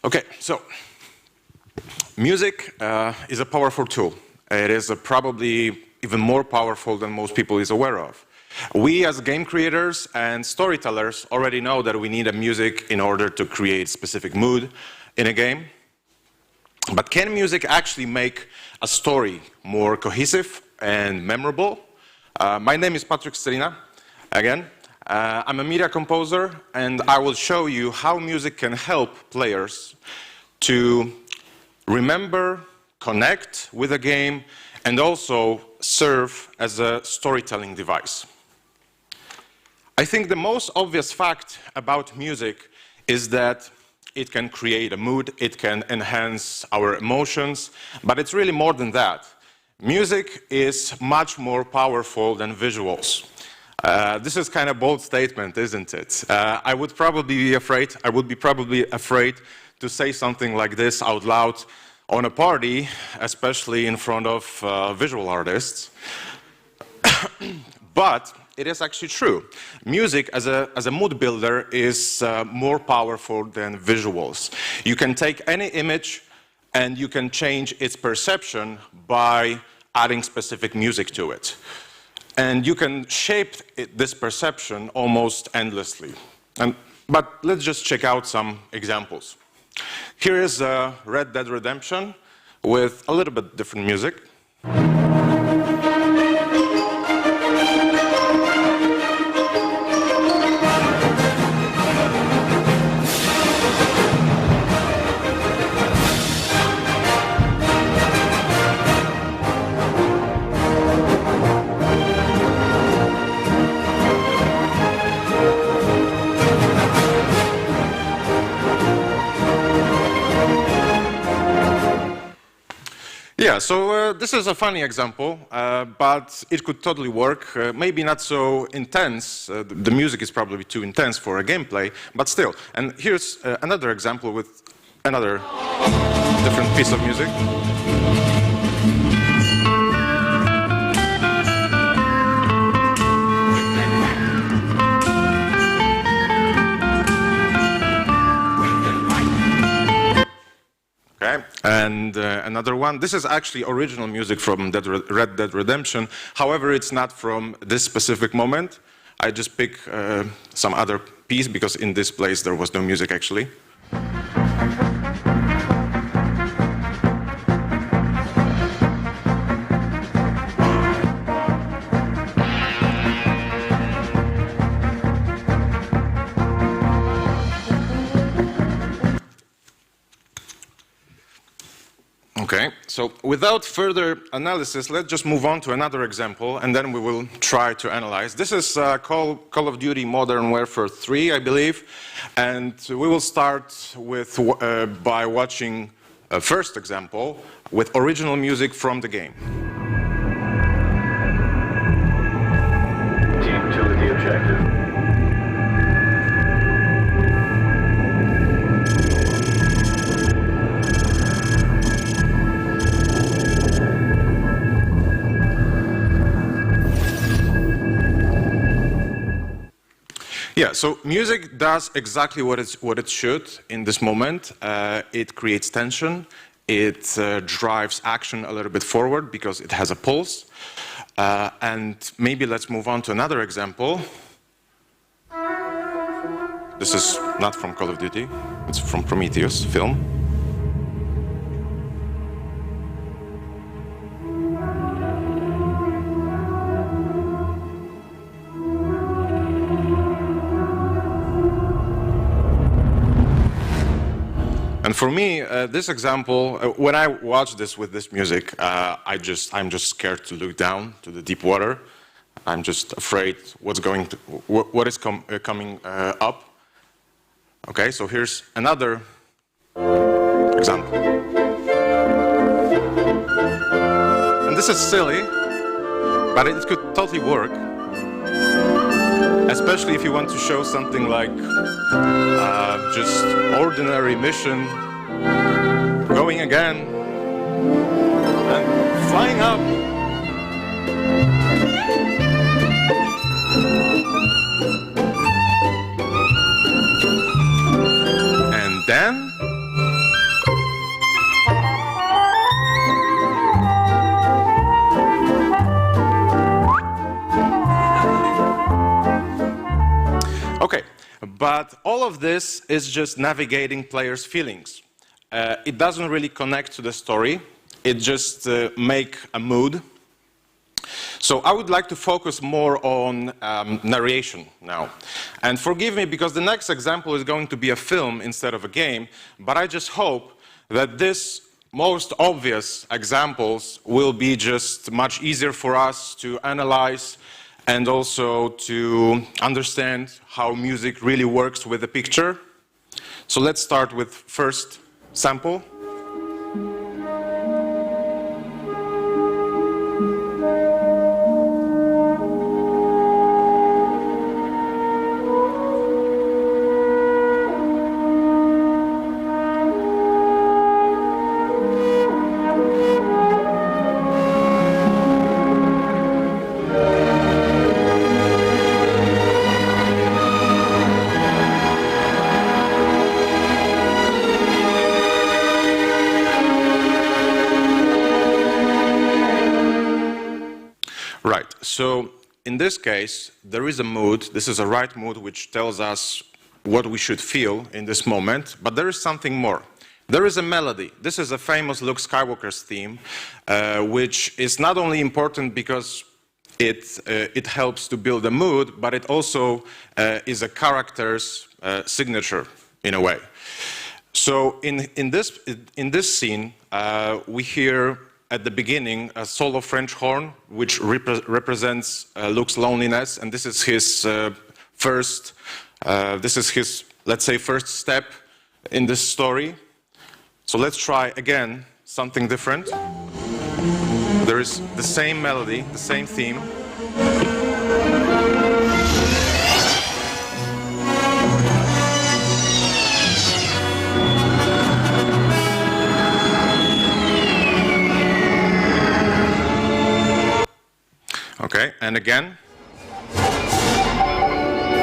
Okay, so music is a powerful tool. It is probably even more powerful than most people is aware of. We as game creators and storytellers already know that we need a music in order to create specific mood in a game. But can music actually make a story more cohesive and memorable? My name is Patryk Scelina, again. I'm a media composer, and I will show you how music can help players to remember, connect with a game, and also serve as a storytelling device. I think the most obvious fact about music is that it can create a mood, it can enhance our emotions, but it's really more than that. Music is much more powerful than visuals. This is kind of a bold statement, isn't it? I would be probably afraid to say something like this out loud on a party, especially in front of visual artists. But it is actually true. Music as a mood builder is more powerful than visuals. You can take any image and you can change its perception by adding specific music to it. And you can shape this perception almost endlessly. But let's just check out some examples. Here is Red Dead Redemption with a little bit different music. Yeah, so this is a funny example, but it could totally work. Maybe not so intense. The music is probably too intense for a gameplay, but still. And here's another example with another different piece of music. Okay. And another one. This is actually original music from Red Dead Redemption. However, it's not from this specific moment. I just pick some other piece because in this place there was no music actually. Okay, so without further analysis, let's just move on to another example, and then we will try to analyze. This is Call of Duty Modern Warfare 3, I believe, and we will start with by watching a first example with original music from the game. Team 2 with the objective. Yeah, so music does exactly what it should in this moment. It creates tension, it drives action a little bit forward because it has a pulse. And maybe let's move on to another example. This is not from Call of Duty, it's from Prometheus film. And for me, this example, when I watch this with this music, I'm just scared to look down to the deep water. I'm just afraid what is coming up. Okay, so here's another example. And this is silly, but it could totally work. Especially if you want to show something like just ordinary mission, going again, and flying up. And then But all of this is just navigating players' feelings. It doesn't really connect to the story. It just make a mood. So I would like to focus more on narration now. And forgive me, because the next example is going to be a film instead of a game, but I just hope that this most obvious examples will be just much easier for us to analyze and also to understand how music really works with the picture. So let's start with first sample. Right, so in this case, there is a mood. This is a right mood which tells us what we should feel in this moment, but there is something more. There is a melody. This is a famous Luke Skywalker's theme, which is not only important because it helps to build a mood, but it also is a character's signature in a way. So in this scene, we hear at the beginning a solo French horn, which represents Luke's loneliness, and this is his let's say, first step in this story. So let's try again something different. There is the same melody, the same theme. Okay, and again.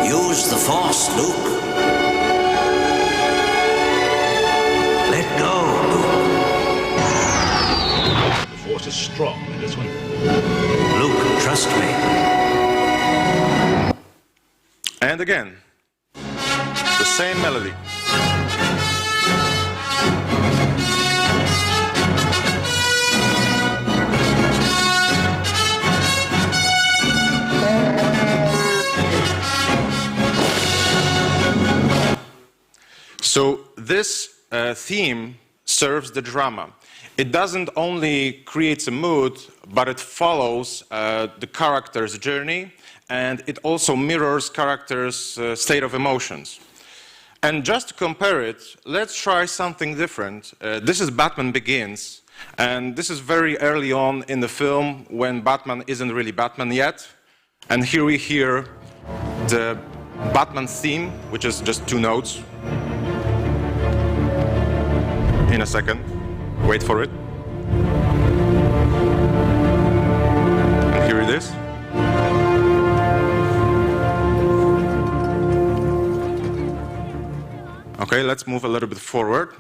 Use the Force, Luke. Let go, Luke. The Force is strong in this one. Luke, trust me. And again. The same melody. So this theme serves the drama. It doesn't only create a mood, but it follows the character's journey, and it also mirrors character's state of emotions. And just to compare it, let's try something different. This is Batman Begins, and this is very early on in the film when Batman isn't really Batman yet. And here we hear the Batman theme, which is just 2 notes. In a second. Wait for it. And here it is. Okay, let's move a little bit forward.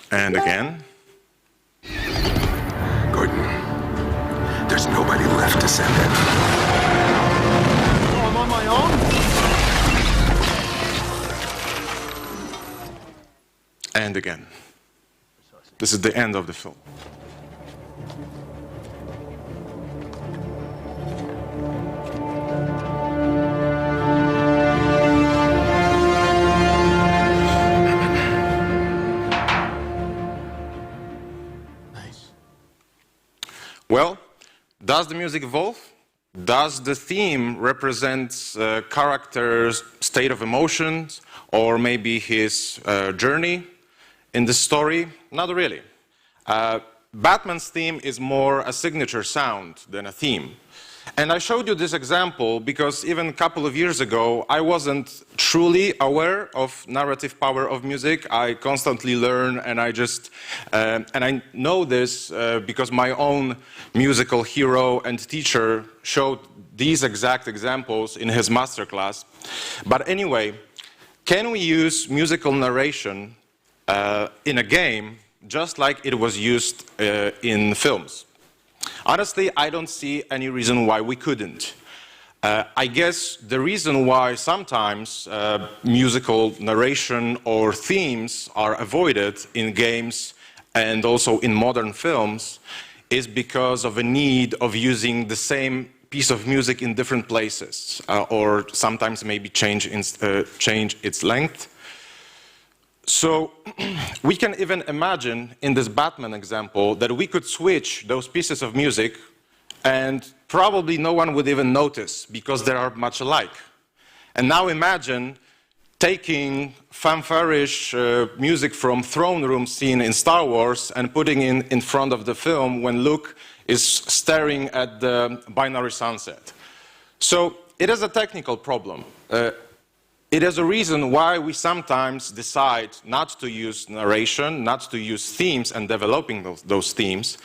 And again. Gordon, there's nobody left to send in. Oh, I'm on my own? And again. This is the end of the film. Well, does the music evolve? Does the theme represent character's state of emotions or maybe his journey in the story? Not really. Batman's theme is more a signature sound than a theme. And I showed you this example because even a couple of years ago, I wasn't truly aware of narrative power of music. I constantly learn, and I know this because my own musical hero and teacher showed these exact examples in his masterclass. But anyway, can we use musical narration in a game just like it was used in films? Honestly, I don't see any reason why we couldn't. I guess the reason why sometimes musical narration or themes are avoided in games and also in modern films is because of a need of using the same piece of music in different places, or sometimes maybe change its length. So we can even imagine in this Batman example that we could switch those pieces of music and probably no one would even notice because they are much alike. And now imagine taking fanfarish music from throne room scene in Star Wars and putting in front of the film when Luke is staring at the binary sunset. So it is a technical problem. It is a reason why we sometimes decide not to use narration, not to use themes and developing those themes,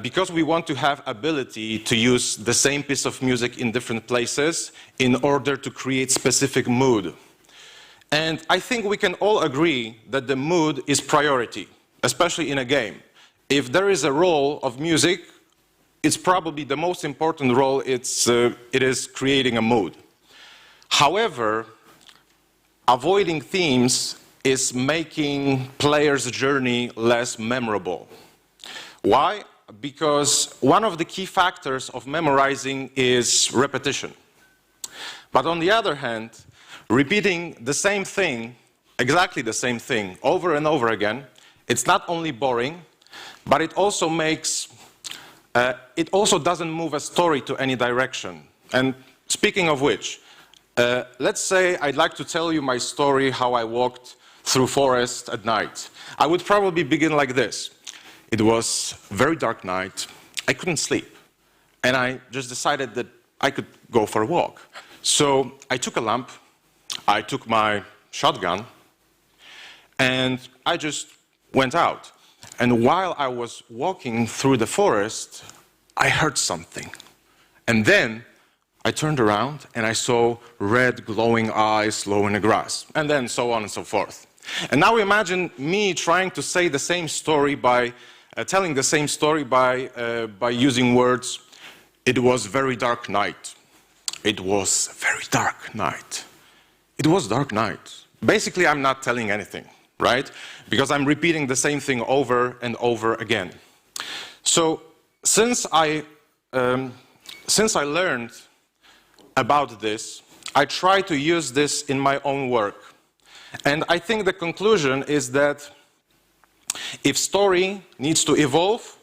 because we want to have ability to use the same piece of music in different places in order to create specific mood. And I think we can all agree that the mood is priority, especially in a game. If there is a role of music, it's probably the most important role. It is creating a mood. However, avoiding themes is making players' journey less memorable. Why? Because one of the key factors of memorizing is repetition. But on the other hand, repeating the same thing, exactly the same thing, over and over again, it's not only boring, but it also doesn't move a story to any direction. And speaking of which, let's say I'd like to tell you my story how I walked through forest at night. I would probably begin like this. It was a very dark night. I couldn't sleep. And I just decided that I could go for a walk. So I took a lamp, I took my shotgun, and I just went out. And while I was walking through the forest, I heard something. And then I turned around and I saw red glowing eyes low in the grass, and then so on and so forth. And now imagine me trying to say the same story by telling the same story by using words. It was very dark night. It was very dark night. It was dark night. Basically, I'm not telling anything, right? Because I'm repeating the same thing over and over again. So since I learned about this, I try to use this in my own work. And I think the conclusion is that if story needs to evolve,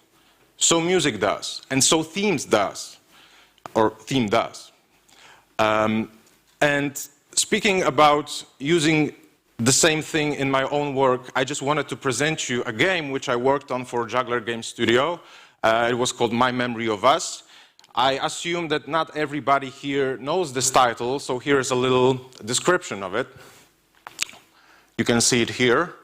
so music does, and so themes does, or theme does. And speaking about using the same thing in my own work, I just wanted to present you a game which I worked on for Juggler Game Studio. It was called My Memory of Us. I assume that not everybody here knows this title, so here's a little description of it. You can see it here.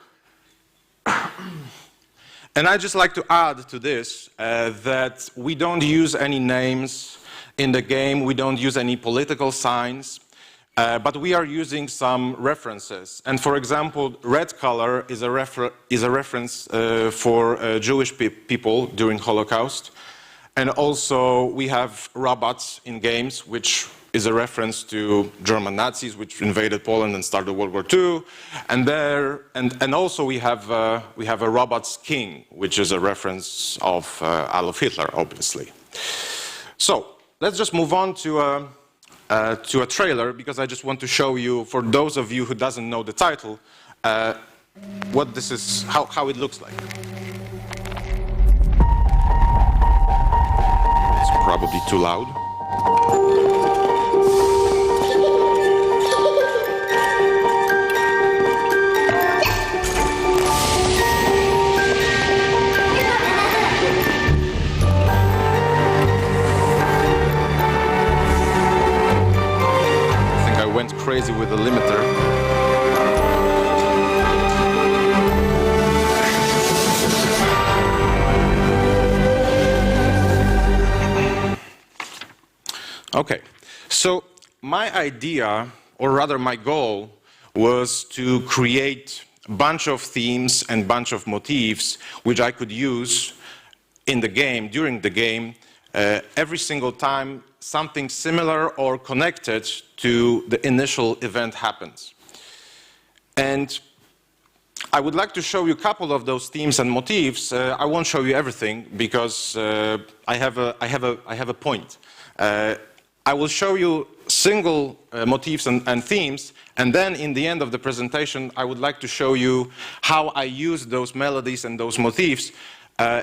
And I'd just like to add to this that we don't use any names in the game, we don't use any political signs, but we are using some references. And for example, red color is a reference for Jewish people during Holocaust. And also we have robots in games, which is a reference to German Nazis, which invaded Poland and started World War II. And also we have a robot's king, which is a reference of Adolf Hitler, obviously. So let's just move on to a trailer, because I just want to show you, for those of you who doesn't know the title, what this is, how it looks like. It's probably too loud. Went crazy with the limiter. Okay, so my idea, or rather my goal, was to create a bunch of themes and bunch of motifs which I could use in the game, during the game, every single time something similar or connected to the initial event happens. And I would like to show you a couple of those themes and motifs. I won't show you everything because I have a point. I will show you single motifs and themes, and then in the end of the presentation I would like to show you how I use those melodies and those motifs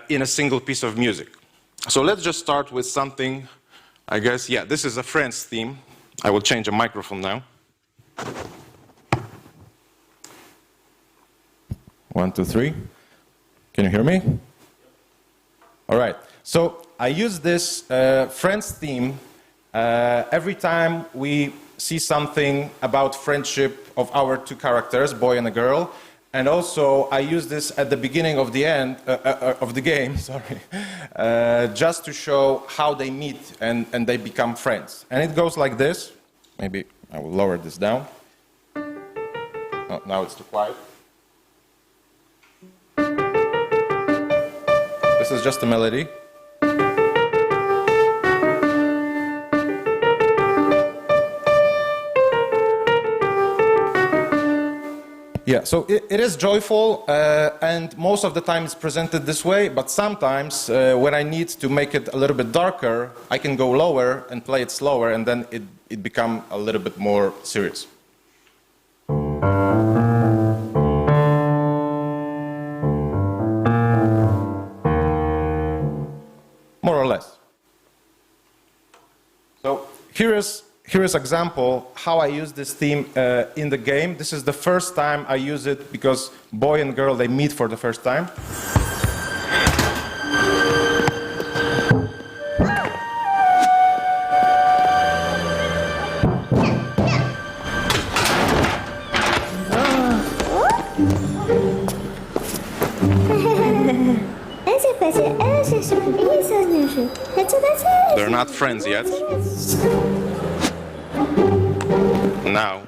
in a single piece of music. So let's just start with something, I guess, yeah, this is a Friends theme. I will change the microphone now. 1, 2, 3. Can you hear me? All right. So I use this Friends theme every time we see something about friendship of our two characters, boy and a girl. And also I use this at the beginning of the end of the game, sorry, just to show how they meet and they become friends. And it goes like this. Maybe I will lower this down. Oh, now it's too quiet. This is just a melody. Yeah, so it is joyful, and most of the time it's presented this way, but sometimes when I need to make it a little bit darker, I can go lower and play it slower, and then it becomes a little bit more serious. More or less. So here is example how I use this theme in the game. This is the first time I use it because boy and girl, they meet for the first time. They're not friends yet. Now.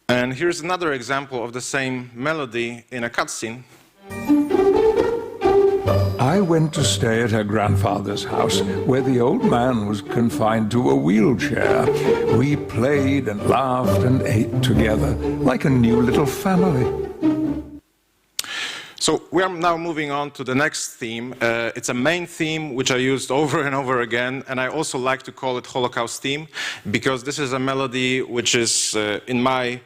And here's another example of the same melody in a cutscene. I went to stay at her grandfather's house, where the old man was confined to a wheelchair. We played and laughed and ate together, like a new little family. So we are now moving on to the next theme. It's a main theme which I used over and over again, and I also like to call it Holocaust theme, because this is a melody which is, in my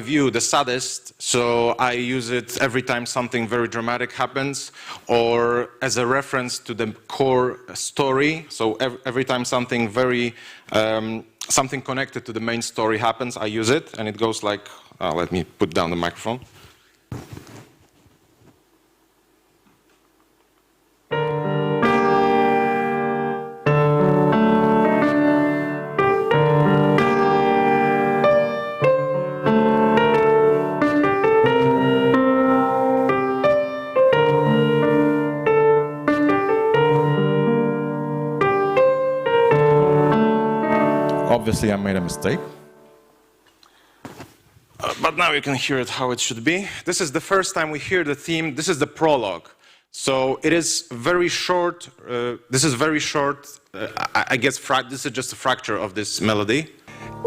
view, the saddest. So I use it every time something very dramatic happens, or as a reference to the core story. So every time something something connected to the main story happens, I use it, and it goes like, let me put down the microphone. Obviously, I made a mistake. But now you can hear it how it should be. This is the first time we hear the theme. This is the prologue. So it is very short. This is very short. I guess this is just a fracture of this melody.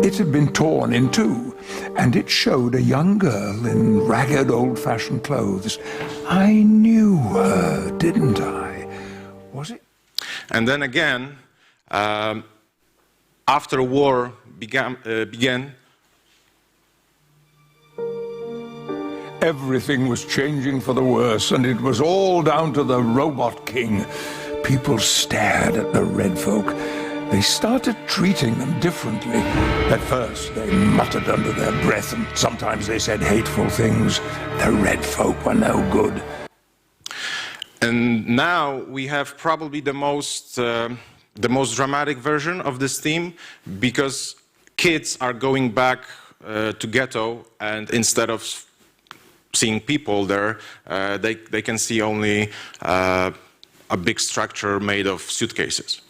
It had been torn in two, and it showed a young girl in ragged, old-fashioned clothes. I knew her, didn't I? Was it? And then again, after war began, everything was changing for the worse, and it was all down to the Robot King. People stared at the Red Folk. They started treating them differently. At first, they muttered under their breath, and sometimes they said hateful things. The Red Folk were no good. And now we have probably the most dramatic version of this theme, because kids are going back to ghetto, and instead of seeing people there, they can see only a big structure made of suitcases.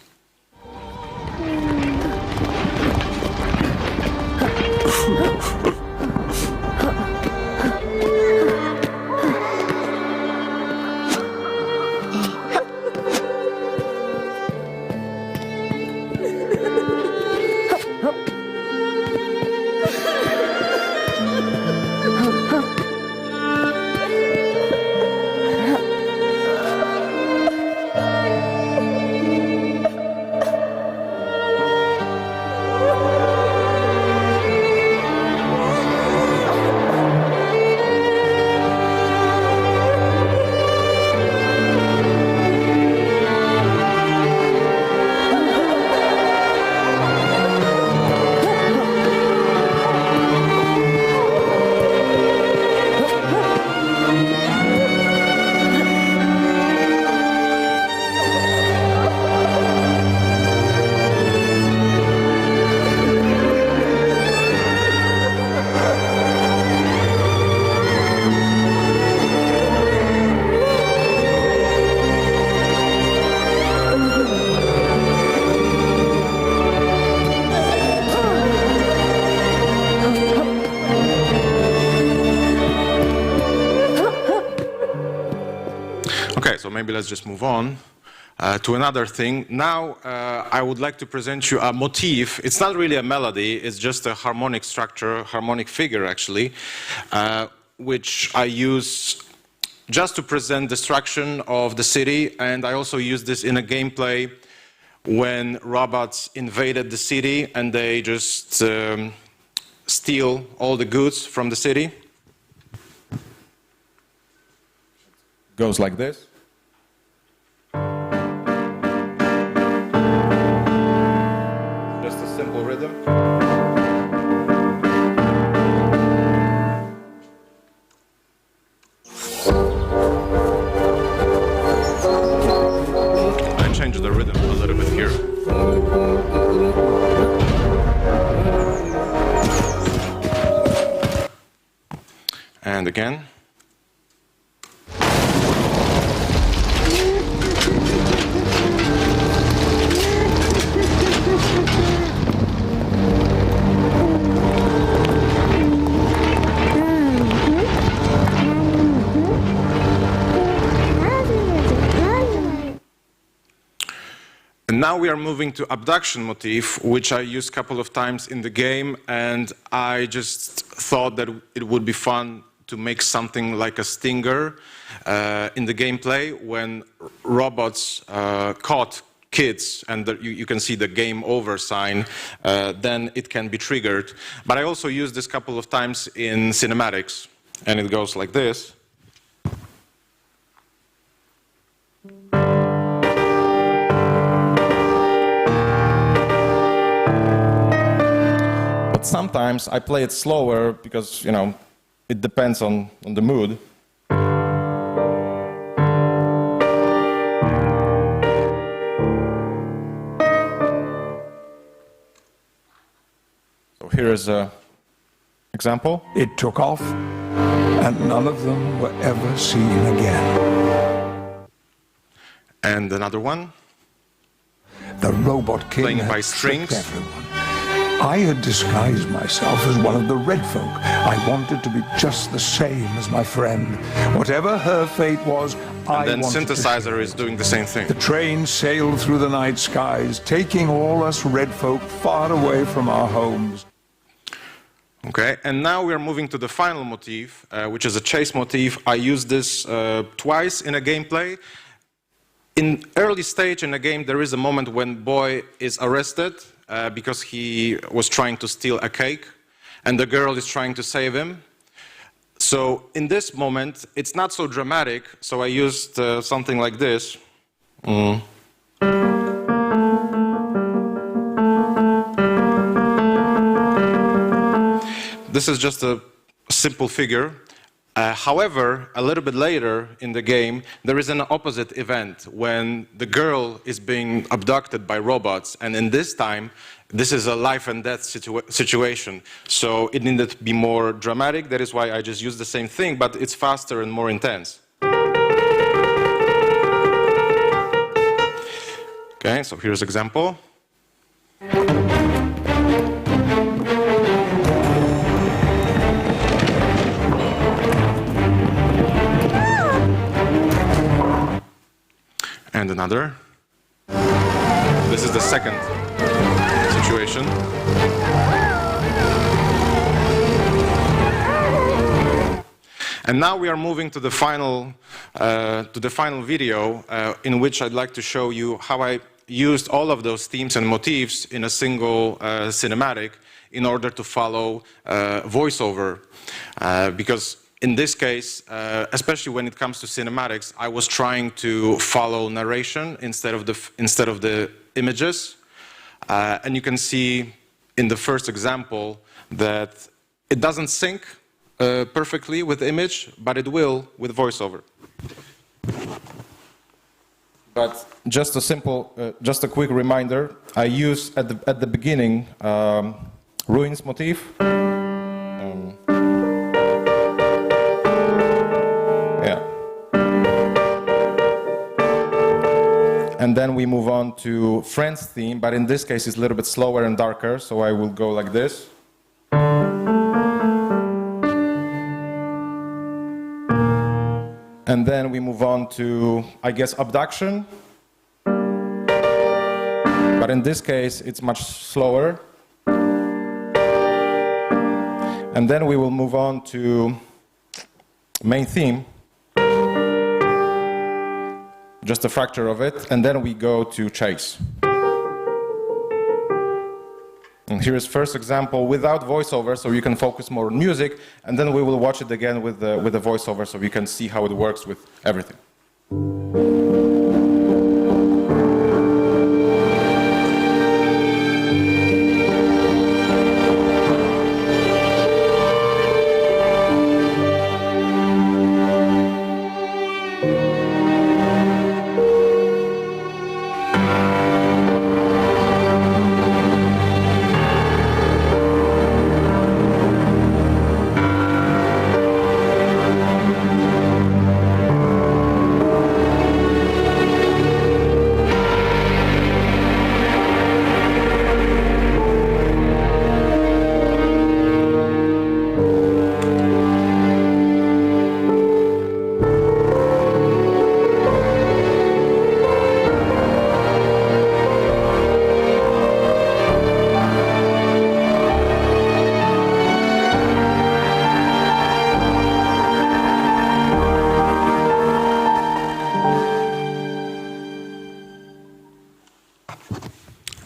Okay, so maybe let's just move on to another thing. Now I would like to present you a motif. It's not really a melody, it's just a harmonic structure, harmonic figure actually, which I use just to present destruction of the city, and I also use this in a gameplay when robots invaded the city and they just steal all the goods from the city. Goes like this. Just a simple rhythm. I changed the rhythm a little bit here. And again. And now we are moving to abduction motif, which I used a couple of times in the game, and I just thought that it would be fun to make something like a stinger in the gameplay when robots caught kids and you can see the game over sign, then it can be triggered. But I also used this a couple of times in cinematics, and it goes like this. Sometimes I play it slower because, you know, it depends on the mood. So here is an example. It took off, and none of them were ever seen again. And another one. The Robot King Playing had by tricked strings. everyone. I had disguised myself as one of the Red Folk. I wanted to be just the same as my friend. Whatever her fate was, I And then wanted to Synthesizer is doing the same thing. The train sailed through the night skies, taking all us Red Folk far away from our homes. Okay, and now we are moving to the final motif, which is a chase motif. I used this twice in a gameplay. In early stage in the game, there is a moment when boy is arrested because he was trying to steal a cake, and the girl is trying to save him. So in this moment, it's not so dramatic, so I used something like this. This is just a simple figure. However, a little bit later in the game, there is an opposite event when the girl is being abducted by robots, and in this time, this is a life and death situation. So it needed to be more dramatic. That is why I just used the same thing, but it's faster and more intense. Okay, so here's an example. And another. This is the second situation. And now we are moving to the final video in which I'd like to show you how I used all of those themes and motifs in a single cinematic in order to follow voiceover. Because in this case, especially when it comes to cinematics, I was trying to follow narration instead of the images. And you can see in the first example that it doesn't sync perfectly with the image, but it will with voiceover. But just a quick reminder, I use at the beginning ruins motif. And then we move on to Friends theme, but in this case it's a little bit slower and darker, so I will go like this. And then we move on to, I guess, Abduction. But in this case it's much slower. And then we will move on to Main theme. Just a fracture of it, and then we go to Chase. And here is first example without voiceover, so you can focus more on music, and then we will watch it again with the voiceover, so you can see how it works with everything.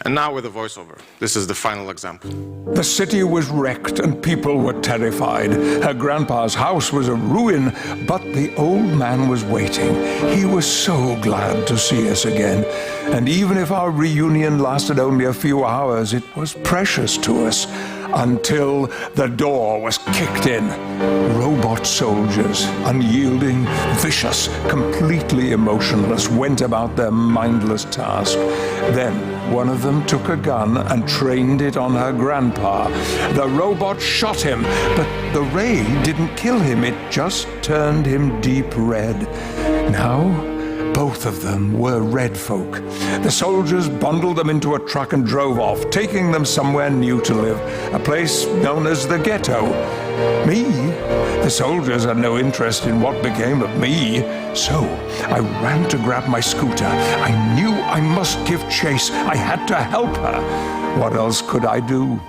And now with a voiceover. This is the final example. The city was wrecked and people were terrified. Her grandpa's house was a ruin, but the old man was waiting. He was so glad to see us again. And even if our reunion lasted only a few hours, it was precious to us. Until the door was kicked in. Robot soldiers, unyielding, vicious, completely emotionless, went about their mindless task. Then one of them took a gun and trained it on her grandpa. The robot shot him, but the ray didn't kill him, it just turned him deep red. Now, both of them were red folk. The soldiers bundled them into a truck and drove off, taking them somewhere new to live, a place known as the ghetto. Me? The soldiers had no interest in what became of me. So I ran to grab my scooter. I knew I must give chase. I had to help her. What else could I do?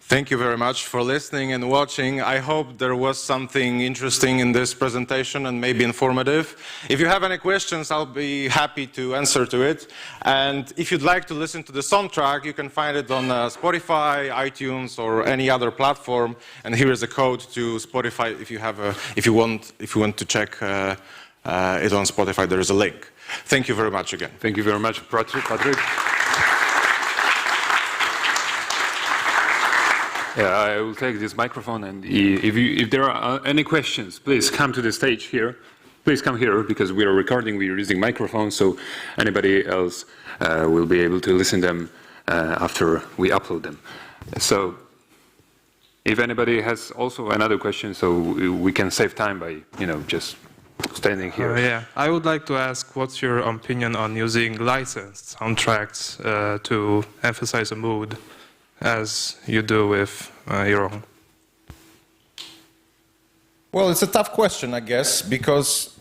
Thank you very much for listening and watching. I hope there was something interesting in this presentation and maybe informative. If you have any questions, I'll be happy to answer to it. And if you'd like to listen to the soundtrack, you can find it on Spotify, iTunes, or any other platform. And here is a code to Spotify if you want to check it on Spotify. There is a link. Thank you very much again. Thank you very much, Patryk. Yeah, I will take this microphone, and if there are any questions, please come to the stage here. Please come here, because we are recording, we are using microphones, so anybody else will be able to listen to them after we upload them. So, if anybody has also another question, so we can save time by, just standing here. Yeah, I would like to ask, what's your opinion on using licensed soundtracks to emphasize a mood, as you do with your own? Well, it's a tough question, I guess, because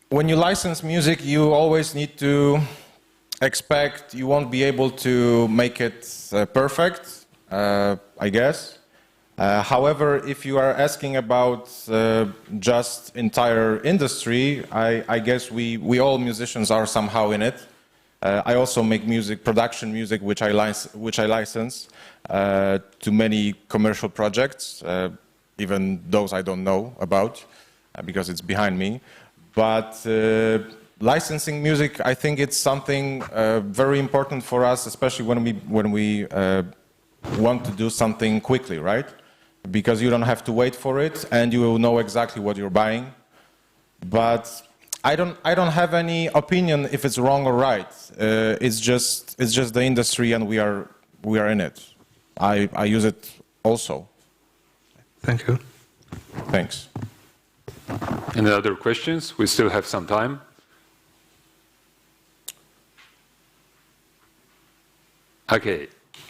when you license music, you always need to expect you won't be able to make it perfect, I guess. However, if you are asking about just entire industry, I guess we all musicians are somehow in it. I also make music, production music, which I license to many commercial projects. Even those I don't know about, because it's behind me. But licensing music, I think it's something very important for us, especially when we want to do something quickly, right? Because you don't have to wait for it, and you will know exactly what you're buying. But I don't have any opinion if it's wrong or right. It's just the industry, and we are in it. I use it also. Thank you. Thanks. Any other questions? We still have some time. Okay.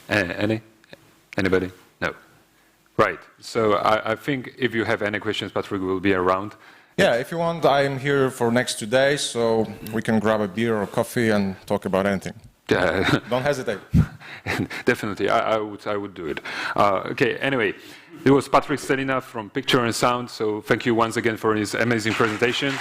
Anybody? No. Right. So I think if you have any questions, Patryk will be around. Yeah, if you want, I'm here for next 2 days, so we can grab a beer or coffee and talk about anything. Don't hesitate. Definitely, I would do it. Okay, anyway, it was Patryk Scelina from Picture and Sound, so thank you once again for his amazing presentation.